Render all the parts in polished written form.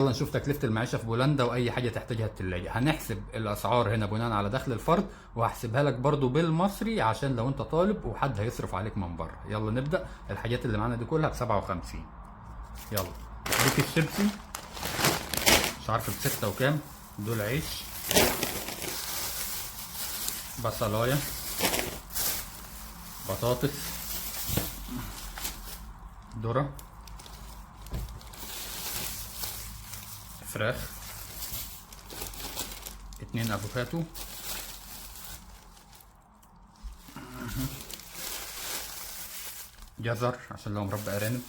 يلا نشوف تكلفة المعيشة في بولندا وأي حاجة تحتاجها التلاجة. هنحسب الأسعار هنا بناء على دخل الفرد، وهحسبها لك برضو بالمصري عشان لو أنت طالب وحد هيصرف عليك من بره. يلا نبدأ. الحاجات اللي معانا دي كلها ب57. يلا ديك الشيبسي مش عارف ب6 وكام. دول عيش، بصلاية، بطاطس، ذرة، فراخ، 2 افوكاتو، جزر عشان لو مربى ارانب.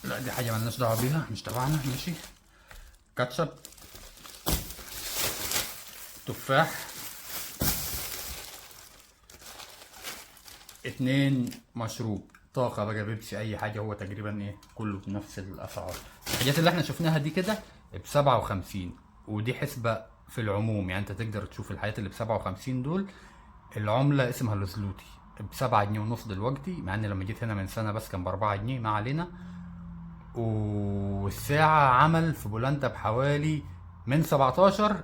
لا دي حاجة ملناش دعوة بيها، مش تبعنا. ماشي. كاتشب، تفاح، 2 مشروب، طاقة بقى، بيبسي، أي حاجة، هو تقريبا إيه كله بنفس الأسعار. الحاجات اللي إحنا شفناها دي كده ب57، ودي حسبة في العموم. يعني أنت تقدر تشوف الحاجات اللي ب57 دول العملة اسمها الزلوتي ب7 جنيه ونص دلوقتي، مع إن لما جيت هنا من سنة بس كان ب4 جنيه، ما علينا. والساعة عمل في بولندا بحوالي من 17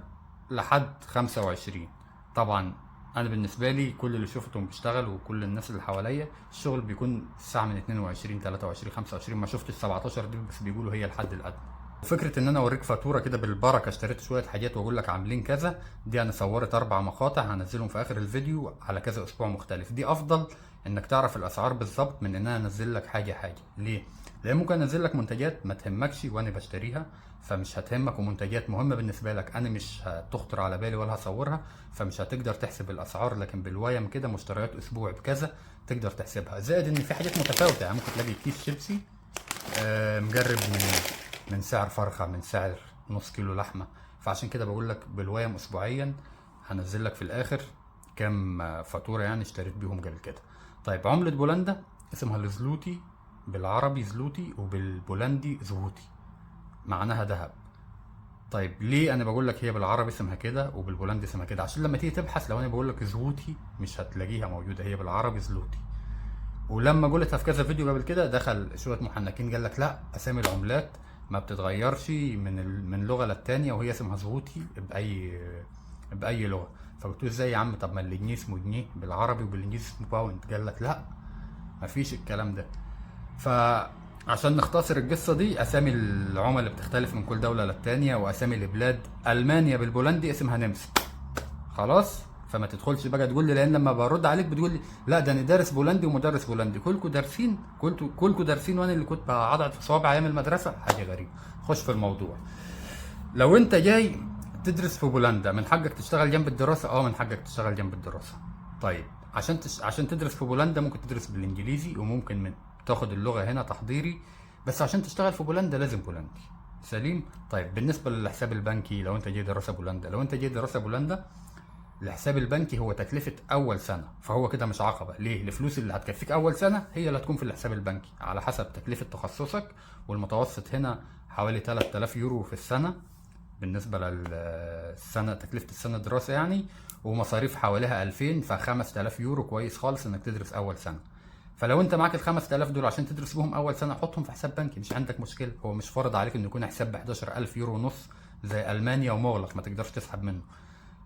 لحد 25. طبعا انا بالنسبة لي كل اللي شفتهم بيشتغل وكل الناس اللي حواليا الشغل بيكون الساعة من 22 23 25. ما شفتش 17 دي، بس بيقولوا هي الحد الادنى. فكرة ان انا اوريك فاتورة كده بالبركة اشتريت شوية حاجات واقول لك عاملين كذا، دي انا صورت 4 مقاطع هنزلهم في اخر الفيديو على كذا اسبوع مختلف. دي افضل انك تعرف الاسعار بالظبط من ان انا انزل لك حاجة حاجة. ليه؟ لان ممكن انزل لك منتجات ما تهمكش وانا بشتريها فمش هتهمك، ومنتجات مهمة بالنسبة لك انا مش هتخطر على بالي ولا هصورها فمش هتقدر تحسب الاسعار. لكن بالويم كده مشتريات اسبوع بكذا تقدر تحسبها. زائد ان في حاجات متفاوتة، يعني ممكن تلاقي كيس شيبسي مجرب من سعر فرخة، من سعر نص كيلو لحمة. فعشان كده بقول لك بالويم اسبوعيا هنزل لك في الاخر كام فاتورة يعني اشتريت بيهم قبل كده. طيب عملة بولندا اسمها الزلوتي، بالعربي زلوتي وبالبولندي زهوتي، معناها ذهب. طيب ليه انا بقول لك هي بالعربي اسمها كده وبالبولندي اسمها كده؟ عشان لما تيجي تبحث لو انا بقول لك زهوتي مش هتلاقيها موجوده، هي بالعربي زلوتي. ولما قلتها في كذا فيديو قبل كده دخل شويه محنكين قال لك لا اسامي العملات ما بتتغيرش من لغه للتانيه وهي اسمها زهوتي باي لغه. فقلت له ازاي يا عم؟ طب ما الجنيه اسمه جنيه بالعربي وبالانجليزي اسمه باوند. قال لك لا مفيش الكلام ده. فعشان نختصر القصة دي، أسامي العملاء بتختلف من كل دولة للتانية، وأسامي البلاد ألمانيا بالبولندي اسمها نمسا. خلاص؟ فما تدخلش بقى تقول لي، لأن لما برد عليك بتقول لي لا ده أنا دارس بولندي ومدرس بولندي. كلكوا دارسين، كلكوا دارسين، وأنا اللي كنت بقعد في صوابع أيام المدرسة. حاجة غريبة. خش في الموضوع. لو أنت جاي تدرس في بولندا من حقك تشتغل جنب الدراسة؟ من حقك تشتغل جنب الدراسة. طيب عشان تدرس في بولندا ممكن تدرس بالانجليزي وممكن تاخد اللغة هنا تحضيري، بس عشان تشتغل في بولندا لازم بولندي. سليم. طيب بالنسبة للحساب البنكي، لو انت جاي دراسة بولندا الحساب البنكي هو تكلفة أول سنة، فهو كده مش عقبة. ليه؟ الفلوس اللي هتكفيك أول سنة هي اللي هتكون في الحساب البنكي على حسب تكلفة تخصصك، والمتوسط هنا حوالي 3000 يورو في السنة بالنسبة للسنة، تكلفة السنة دراسة يعني. ومصاريف حواليها 2000، ف5000 يورو كويس خالص انك تدرس أول سنة. فلو انت معاك ال5000 دول عشان تدرس بهم أول سنة حطهم في حساب بنكي، مش عندك مشكلة. هو مش فرض عليك انه يكون حساب ب11000 يورو ونص زي ألمانيا ومغلق ما تقدرش تسحب منه.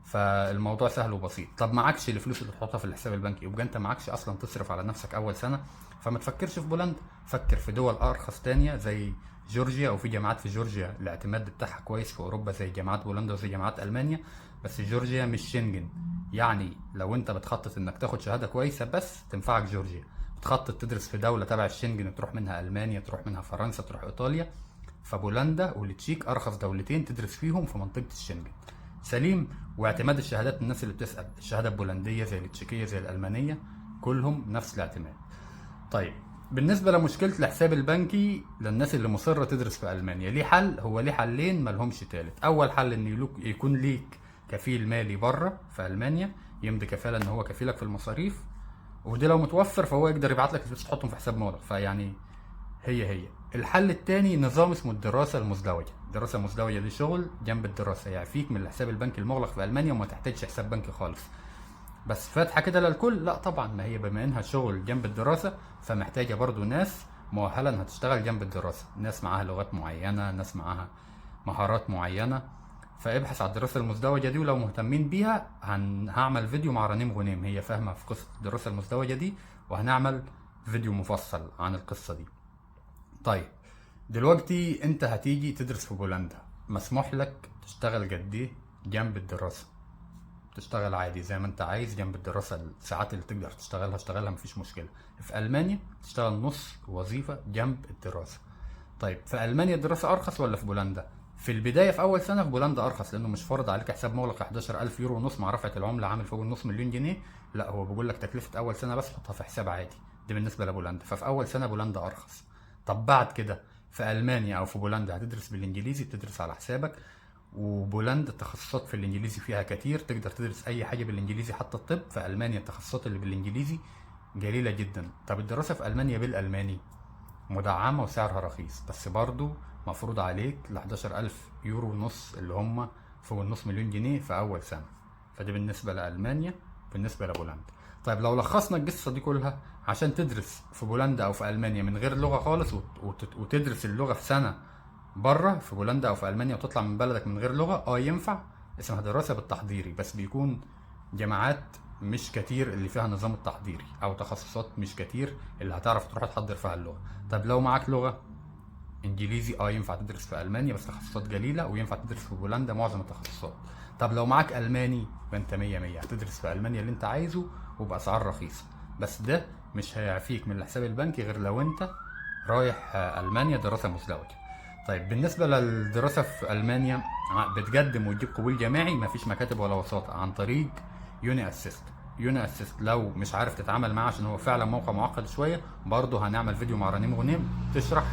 فالموضوع سهل وبسيط. طب معكش الفلوس اللي تحطها في الحساب البنكي، يبقى انت معكش اصلا تصرف على نفسك اول سنه، فما تفكرش في بولندا. فكر في دول ارخص تانية زي جورجيا، او في جامعات في جورجيا الاعتماد بتاعها كويس في اوروبا زي جامعات بولندا وزي جامعات المانيا. بس جورجيا مش شنجن، يعني لو انت بتخطط انك تاخد شهاده كويسه بس تنفعك جورجيا. بتخطط تدرس في دوله تبع الشنجن تروح منها المانيا، تروح منها فرنسا، تروح ايطاليا، فبولندا والتشيك ارخص دولتين تدرس فيهم في منطقه الشنجن. سليم. واعتماد الشهادات، الناس اللي بتسأل الشهادة البولندية زي التشيكية زي الألمانية كلهم نفس الاعتماد. طيب بالنسبة لمشكلة الحساب البنكي للناس اللي مصرة تدرس في ألمانيا، ليه حل؟ هو ليه حلين ملهمش تالت. أول حل إن يكون ليك كفيل مالي بره في ألمانيا يمضي كفالة إن هو كفيلك في المصاريف، ودي لو متوفر فهو يقدر يبعت لك الفلوس تحطهم في حساب مغلق. فيعني هي الحل التاني نظام اسمه الدراسة المزدوجة. الدراسة المزدوجة دي شغل جنب الدراسة، يعفيك من الحساب البنكي المغلق في ألمانيا وما تحتاجش حساب بنكي خالص. بس فاتحة كده للكل؟ لا طبعا، ما هي بما انها شغل جنب الدراسة فمحتاجة برضو ناس مؤهلا هتشتغل جنب الدراسة. ناس معاها لغات معينة، ناس معاها مهارات معينة. فابحث على الدراسة المزدوجة دي، ولو مهتمين بيها هعمل فيديو مع رنيم غنيم، هي فاهمة في قصة الدراسة المزدوجة دي، وهنعمل فيديو مفصل عن القصة دي. طيب دلوقتي انت هتيجي تدرس في بولندا، مسموح لك تشتغل قد ايه جنب الدراسة؟ تشتغل عادي زي ما انت عايز جنب الدراسة، الساعات اللي تقدر تشتغلها اشتغلها، مفيش مشكلة. في ألمانيا تشتغل نص وظيفة جنب الدراسة. طيب في ألمانيا الدراسة أرخص ولا في بولندا؟ في البداية في أول سنة في بولندا أرخص، لأنه مش فرض عليك حساب مغلق 11,000 يورو ونص مع رفعة العملة عامل فوق النص مليون جنيه. لا، هو بيقول لك تكلفة أول سنة بس حطها في حساب عادي. دي بالنسبة لبولندا، ففي أول سنة بولندا أرخص. طب بعد كده في ألمانيا أو في بولندا هتدرس بالإنجليزي، بتدرس على حسابك. وبولندا التخصصات في الانجليزي فيها كتير، تقدر تدرس اي حاجه بالانجليزي حتى الطب. في المانيا التخصصات اللي بالانجليزي قليله جدا. طب الدراسه في المانيا بالالماني مدعمه وسعرها رخيص، بس برضو مفروض عليك ال 11,000 يورو ونص اللي هم فوق النص مليون جنيه في اول سنه. فدي بالنسبه لالمانيا. بالنسبه لبولندا، طيب لو لخصنا القصه دي كلها، عشان تدرس في بولندا او في المانيا من غير لغه خالص وتدرس اللغه في سنه بره في بولندا او في المانيا وتطلع من بلدك من غير لغه، ينفع. اسمها دراسه بالتحضيري، بس بيكون جامعات مش كتير اللي فيها نظام التحضيري، او تخصصات مش كتير اللي هتعرف تروح تحضر فيها اللغه. طب لو معاك لغه انجليزي، ينفع تدرس في المانيا بس تخصصات قليله، وينفع تدرس في بولندا معظم التخصصات. طب لو معاك الماني فانت 100 هتدرس في المانيا اللي انت عايزه وباسعار رخيصه. بس ده مش هيعفيك من الحساب البنكي غير لو انت رايح المانيا دراسه مزدوجه. طيب بالنسبه للدراسه في المانيا، بتقدم وتجيب قبول جامعي، مفيش مكاتب ولا وساطه، عن طريق يوني اسيست. يوني اسيست لو مش عارف تتعامل معاه عشان هو فعلا موقع معقد شويه، برضه هنعمل فيديو مع رنيم غنيم تشرح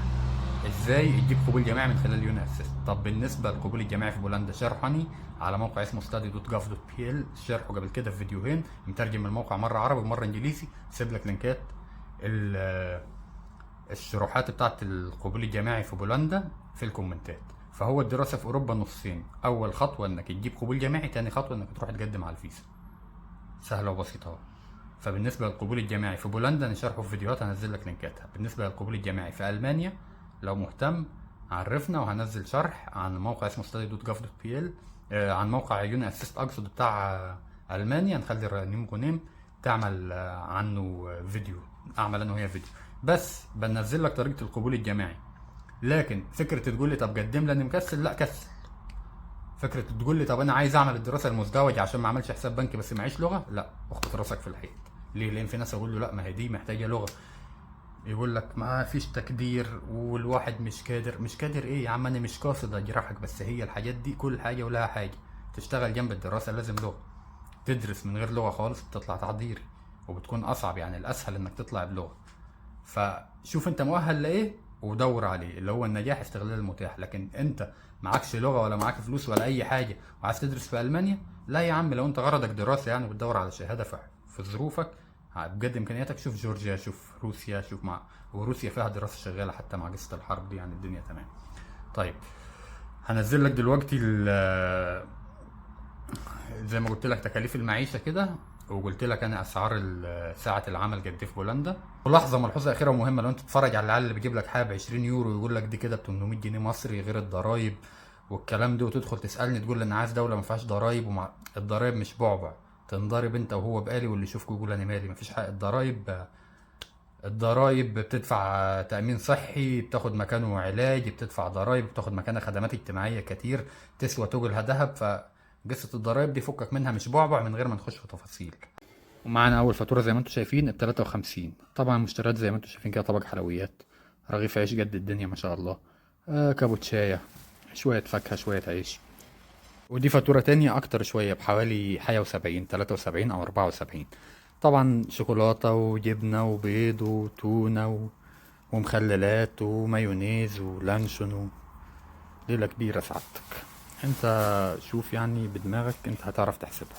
ازاي تجيب قبول جامعي من خلال يوني اسيست. طب بالنسبه للقبول الجامعي في بولندا، شرحني على موقع اسمه study.gov.pl، شرحه قبل كده في فيديوهين، مترجم الموقع مره عربي ومره انجليزي. سيب لك لينكات الشروحات بتاعت القبول الجامعي في بولندا في الكومنتات. فهو الدراسه في اوروبا نصين، اول خطوه انك تجيب قبول جامعي، تاني خطوه انك تروح تقدم على الفيزا. سهله وبسيطه اهو. فبالنسبه للقبول الجامعي في بولندا نشرحه في فيديوهات، هنزل لك لينكاتها. بالنسبه للقبول الجامعي في المانيا، لو مهتم عرفنا، وهنزل شرح عن موقع اسمه study.gov.pl، عن موقع يوني اسيست اقصد بتاع المانيا. نخلي رنيم غنيم تعمل عنه فيديو، اعمل انا وهي فيديو. بس بنزل لك طريقه القبول الجامعي. لكن فكره تقول لي طب قدم لي، اني مكسل، لا كسل. فكره تقول لي طب انا عايز اعمل الدراسه المزدوجه عشان ما اعملش حساب بنكي بس معيش لغه، لا، اخبط راسك في الحيط. ليه؟ لان في ناس اقول له لا، ما هي دي محتاجه لغه، يقول لك ما فيش تقدير والواحد مش قادر. مش قادر ايه يا عم؟ انا مش قاصد اجرحك، بس هي الحاجات دي كل حاجه ولها حاجه. تشتغل جنب الدراسه لازم لغه. تدرس من غير لغه خالص بتطلع تحضيري، وبتكون اصعب. يعني الاسهل انك تطلع بلغه. فشوف انت مؤهل لايه ودور عليه، اللي هو النجاح استغلال المتاح. لكن انت معكش لغه ولا معاك فلوس ولا اي حاجه وعايز تدرس في المانيا، لا يا عم. لو انت غرضك دراسه يعني وبتدور على شهاده في ظروفك بجد امكانياتك، شوف جورجيا، شوف روسيا، شوف وروسيا فيها دراسه شغاله حتى مع قصه الحرب دي، يعني الدنيا تمام. طيب هنزل لك دلوقتي زي ما قلت لك تكاليف المعيشه كده، وقلت لك انا اسعار ساعه العمل قد ايه في بولندا. ملحوظه اخيره ومهمه، لو انت تتفرج على العيال اللي بيجيب لك حاجه ب 20 يورو ويقول لك دي كده ب 800 جنيه مصري غير الضرايب والكلام ده، وتدخل تسالني تقول لي انا عايز دوله ما فيهاش ضرايب. الضرايب مش بعبع تنضرب انت وهو بقالي، واللي يشوفك يقول انا مالي. مفيش حق. الضرايب بتدفع تأمين صحي، بتاخد مكانه علاج، بتدفع ضرايب، بتاخد مكانها خدمات اجتماعية كتير تسوى توجلها ذهب. فقصة الضرايب دي فكك منها، مش بعبع من غير ما نخش في تفاصيل. ومعانا أول فاتورة زي ما انتم شايفين ال 53. طبعا مشتريات زي ما انتم شايفين كده، طبق حلويات، رغيف عيش قد الدنيا ما شاء الله، كابوتشاية، شوية فاكهة، شوية عيش. ودي فاتورة تانية أكتر شوية بحوالي حاجة وسبعين، 73 أو 74. طبعا شوكولاتة وجبنة وبيض وتونة ومخللات ومايونيز ولانشون ليلة كبيرة سعادتك. انت شوف يعني بدماغك انت هتعرف تحسبها.